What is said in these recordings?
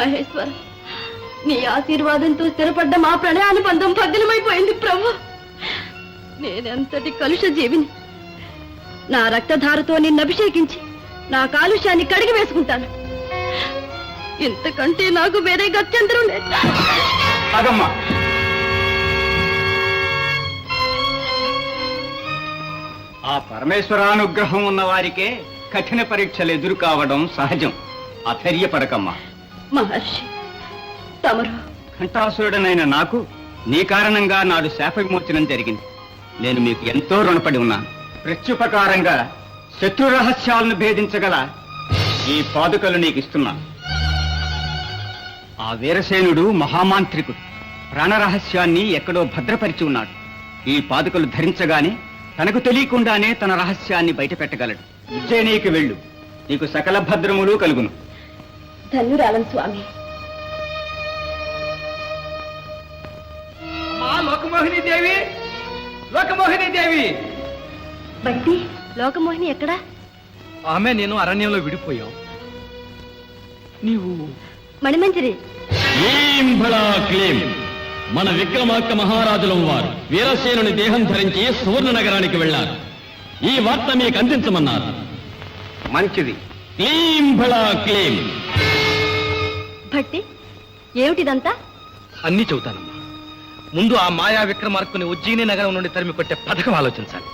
మహేశ్వర, నీ ఆశీర్వాదంతో స్థిరపడ్డ మా ప్రణయానుబంధం భగ్నమైపోయింది ప్రభు. నేనెంతటి కలుష జీవిని. నా రక్తధారతో నిన్ను అభిషేకించి నా కాలుష్యాన్ని కడిగి వేసుకుంటాను. ఇంతకంటే నాకు వేరే గత్యంతరం లేదు. ఆ పరమేశ్వరానుగ్రహం ఉన్న వారికే కఠిన పరీక్షలు ఎదురు కావడం సహజం. అధైర్యపడకమ్మా. మహర్షి తమరు కంఠాసురుడనైన నాకు నీ కారణంగా నాడు శాప విమోచనం జరిగింది. నేను మీకు ఎంతో రుణపడి ఉన్నాను. ప్రత్యుపకారంగా శత్రు రహస్యాలను భేదించగల ఈ పాదుకలు నీకు ఇస్తున్నాను. ఆ వీరసేనుడు మహామాంత్రికుడు ప్రాణరహస్యాన్ని ఎక్కడో భద్రపరిచి ఉన్నాడు. ఈ పాదుకలు ధరించగానే తనకు తెలియకుండానే తన రహస్యాన్ని బయట పెట్టగలడు. ఉజ్జయినికి వెళ్ళు, నీకు సకల భద్రములు కలుగును. ధన్యురాలం స్వామి. లోకమోహిని దేవి, లోకమోహిని దేవి. బట్టి లోకమోహిని ఎక్కడా? ఆమె నేను అరణ్యంలో విడిపోయాం. నీవు మణిమంజరి. మన విక్రమార్క మహారాజులం వారు వీరసేనుని దేహం ధరించి సువర్ణ నగరానికి వెళ్లారు. ఈ వార్త మీకు అందించమన్నారు. మంచిది. క్లీం భళా క్లీం. భట్టి, ఏమిటిదంతా? అన్ని చెబుతానమ్మా. ముందు ఆ మాయా విక్రమార్కుని ఉజ్జయిని నగరం నుండి తరిమి కొట్టే పథకం ఆలోచించాలి.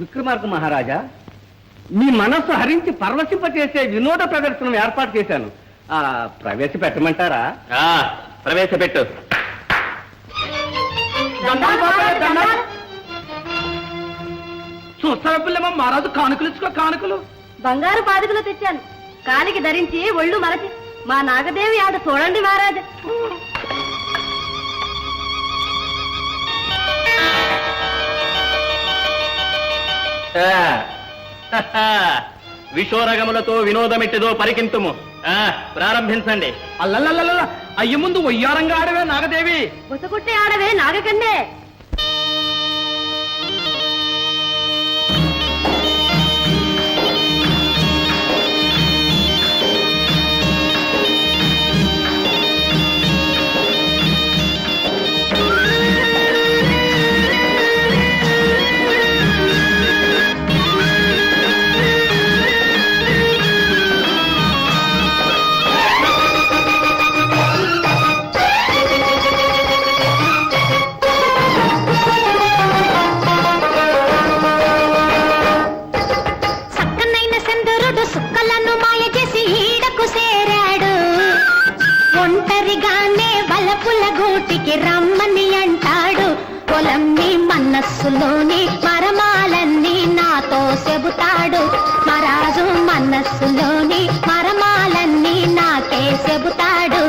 విక్రమార్క మహారాజా, మీ మనస్సు హరించి పరవశింపచేసే వినోద ప్రదర్శనం ఏర్పాటు చేశాను. ప్రవేశపెట్టమంటారా? ప్రవేశపెట్టు. చూస్తావా పిల్లమ్మ, మహారాజు కానుకలు ఇచ్చుకో. కానుకలు బంగారు పాదుకలు తెచ్చాను. కాలికి ధరించి ఒళ్ళు మరచి మా నాగదేవి ఆట చూడండి మహారాజా. విషోరగములతో వినోదమిట్టిదో పరికింతుము. ప్రారంభించండి. అల్లల్లల్ల అయ్య ముందు వయ్యారంగా ఆడవే నాగదేవి. బుసకుట్టే ఆడవే నాగకన్నే. రమ్మని అంటాడు. పొలంని మనస్సులోని మరమాలన్నీ నాతో చెబుతాడు. మరాజు మనస్సులోని మరమాలన్నీ నాకే చెబుతాడు.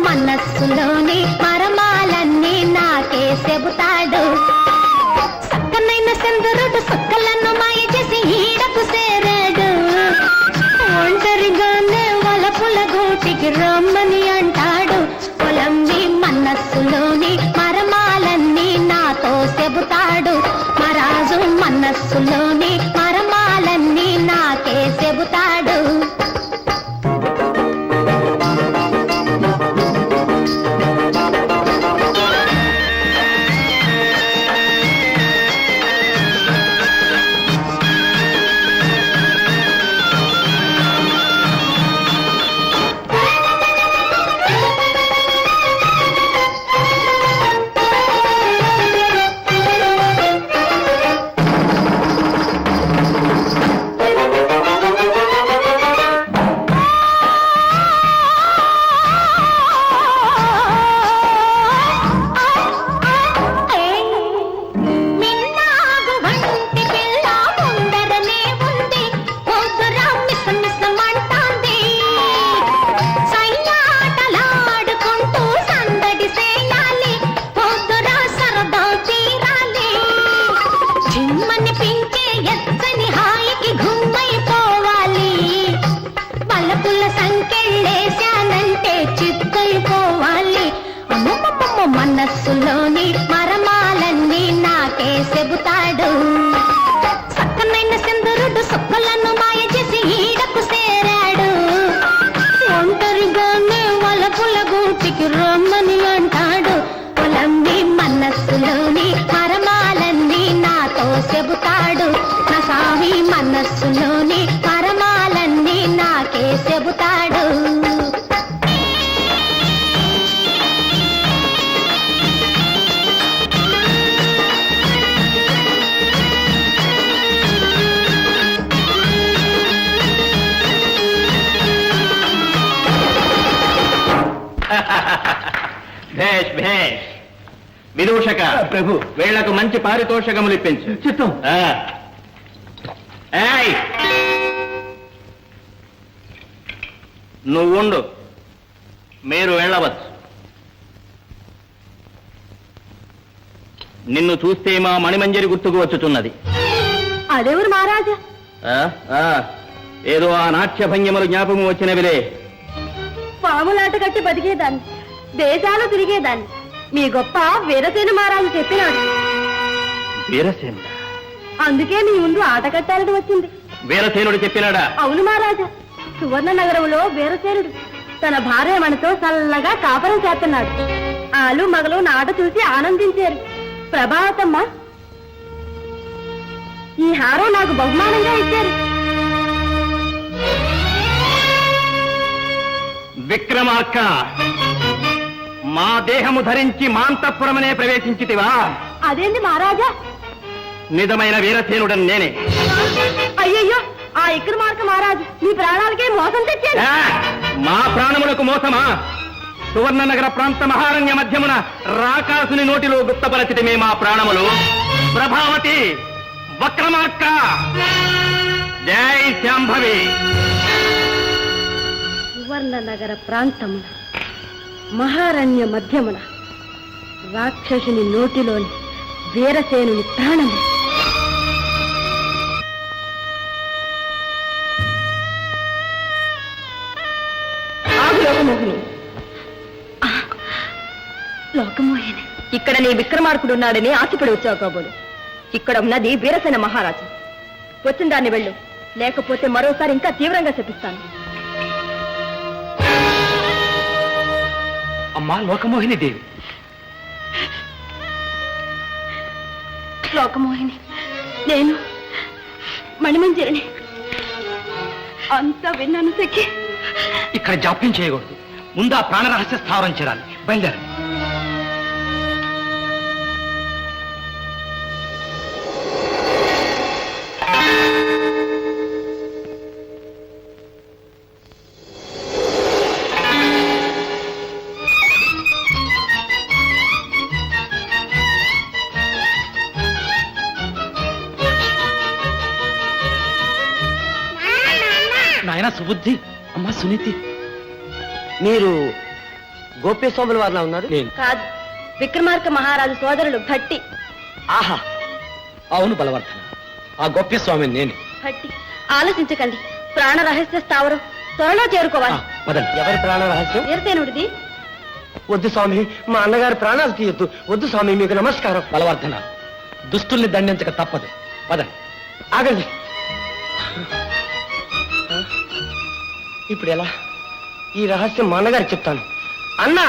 మనస్సులోని మరమాలన్నీ నాకే చెబుతాడు. సక్కనైన చంద్రుడు సక్కలను మాయ చేసి ఈడకు చేరాడు. ఒంటరిగానే వలపుల గూటికి రమ్మని అంటాడు. పొలంని మనస్సులోని మరమాలన్నీ నాతో చెబుతాడు. మరాజు మనస్సులోని మరమాలన్నీ నాకే చెబుతాడు. మనస్సులోని మరమాలన్నీ నాకే చెబుతాడు. సక్కనైన చంద్రుడు సొక్కలను మాయ చేసి ఈడకు చేరాడు. ఒంటరిగానే వలపుల గూటికి రమ్మని అంటాడు. పొలంని మనస్సులోని మరమాలన్నీ నాతో చెబుతాడు. నా స్వామి మనస్సులోని మరమాలన్నీ నాకే చెబుతాడు. భేష్ భేష్. విదూషక ప్రభు, వీళ్లకు మంచి పారితోషకములు ఇప్పించు. చిత్తం. నువ్వుండు, మీరు వెళ్ళవచ్చు. నిన్ను చూస్తే మా మణిమంజరి గుర్తుకు వచ్చుతున్నది. అదేవురు మహారాజా? ఏదో ఆ నాట్య భంగిమలు జ్ఞాపకం వచ్చినవిలే. పాములాట కట్టి బతికేదాన్ని, దేశాలు తిరిగేదాన్ని మీ గొప్ప వీరసేన మహారాజు చెప్పినాడు. వీరసేనుడా? అందుకే మీ ముందు ఆట కట్టాలని వచ్చింది. వీరసేనుడు చెప్పినాడా? అవును మహారాజా. సువర్ణ నగరంలో వీరసేనుడు తన భార్య మనతో చల్లగా కాపురం చేస్తున్నాడు. ఆలు మగలు నాట చూసి ఆనందించారు. ప్రభావతమ్మ ఈ హారం నాకు బహుమానంగా ఇచ్చారు. విక్రమార్క, మా దేహము ధరించి మాంతపురమనే ప్రవేశించితివా? అదేంటి మహారాజా? నిజమైన వీరసేనుడని నేనే. అయ్యయ్యో, ఆ విక్రమార్క మహారాజు మీ ప్రాణాలకే మోసం తెచ్చాను. మా ప్రాణములకు మోసమా? సువర్ణ నగర ప్రాంత మహారణ్య మధ్యమున రాకాసుని నోటిలో గుప్తపరచితిమే మా ప్రాణములు. ప్రభావతి, వక్రమార్క, జై శాంభవి. సువర్ణ నగర ప్రాంతమున మహారణ్య మధ్యమున రాక్షసుని నోటిలోని వీరసేనుని ప్రాణము. లోకమోహిని, లోకమోహిని, ఇక్కడ నీ విక్రమార్కుడు ఉన్నాడని ఆశపడి వచ్చావు కాబోలు. ఇక్కడ ఉన్నది వీరసేన మహారాజు. వచ్చిన దాన్ని వెళ్ళు, లేకపోతే మరోసారి ఇంకా తీవ్రంగా శపిస్తాను. అమ్మా లోకమోహిని దేవి. లోకమోహిని, నేను మణిమంజరిని. అంతా విన్నాను సఖి. ఇక్కడ జాప్యం చేయకూడదు. ముందు ఆ ప్రాణ రహస్య స్థావరం చేరాలి. బయలుదేరండి. నాయన సుబుద్ధి, అమ్మా సునీతి, మీరు గోప్యస్వాముల వారిలా ఉన్నారు. నేను కాదు, విక్రమార్క మహారాజు సోదరుడు భట్టి. ఆహా, అవును బలవర్ధన, ఆ గోప్యస్వామిని నేను. భట్టి, ఆలోచించకండి. ప్రాణ రహస్య స్థావరం త్వరలో చేరుకోవాలి. వదండి. ఎవరి ప్రాణ రహస్యం? వీరసేనుడిది. వద్దు స్వామి, మా అన్నగారి ప్రాణాలు తీయొద్దు. వద్దు స్వామి, మీకు నమస్కారం. బలవర్ధన, దుస్తుల్ని దండించక తప్పదు. వదండి. ఆగండి. ఇప్పుడు ఎలా? ఈ రహస్యం మా అన్నగారికి చెప్తాను. అన్నా!